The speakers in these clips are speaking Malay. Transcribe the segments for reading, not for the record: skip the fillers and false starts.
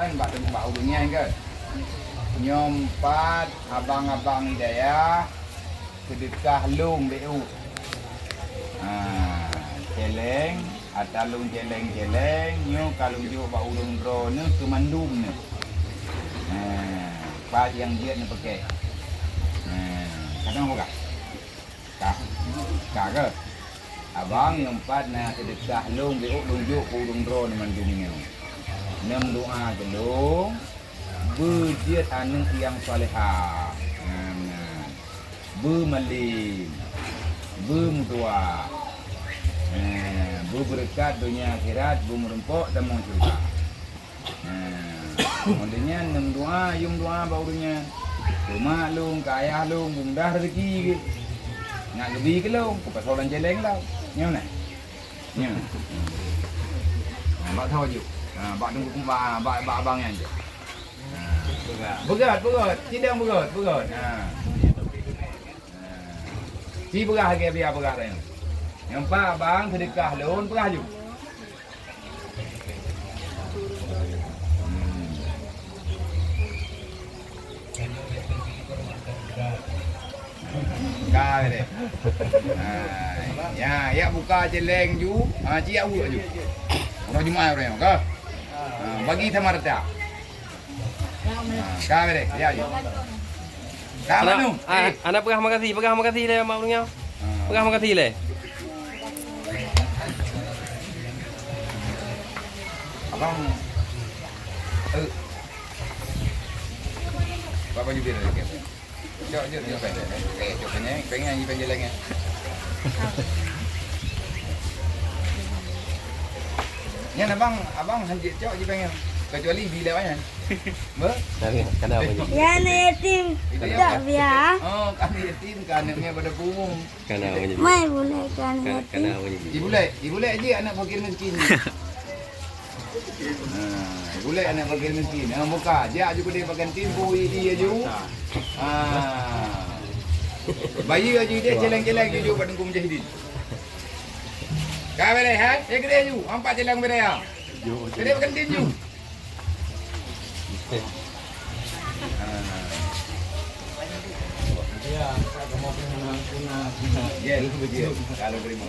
Kan bak hubungan kan. Nyompat abang-abang Hidayah sedekah lung BU. Celeng atalung celeng nyo kalung jo bak ulung dro ne kemandum ne. Pas yang dia ne pakai. Kadang buka. Kak. Abang nyompat na sedekah lung BU lung jo ulung dro ne mandum ne. Nem doa gelung berjiat anak yang salihah, bermalim, bermutua, berberkat dunia akhirat, bermerempok dan surga. Maksudnya nem doa, yung doa baunya, rumah lung, kaya lung, bunda rezeki, nak lebih ke lung, kepasolan jeleng lah, nyaman, nyaman. Bak tahu je, bak tunggu kumpah, bak abangnya je. Berat, tidak berat. Si berah lagi biar berah lain. Yang pak bang sedekah lon berah ju. Kau deh. Ya buka celeng ju, cia u ju. Orang Jumaat orang ke? Bagi tamarta. Kau deh, ya ju. Kau mana? Anak pegah makasih le mak punya. Pegah makasih le. Abang. Bapak juga ada ke? Jom pendek. Jom pendek. Pengen ni pendek lagi. Ni abang hanjit cok je pengen. Kecuali bila banyak. Ber? Kenapa ni? Ya anak yatim tak biar. Oh, kan yatim kan anaknya pada punggung. Kenapa ni? Mai boleh kan yatim. Kenapa ni? Ibu lek je anak fakir miskin. Ibu lek anak fakir miskin. Muka je juga dia pakai timbu ini aja. Bayi aja dia celeng-celeng je pada tunggu mujahidin. Kau boleh ha? Dia gede ju. Empat celeng beda ya. Dia pakai tinju. Ya, betul. Kalau terima.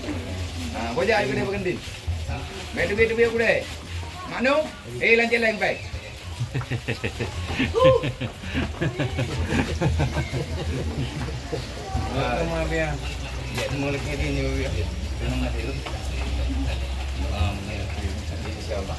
Bojak juga dia bergendin. Baik duit aku deh. Maknu, lancar lain baik. Semua dia. Ya, semua lagi ni dia. Terima kasih. Insya-Allah.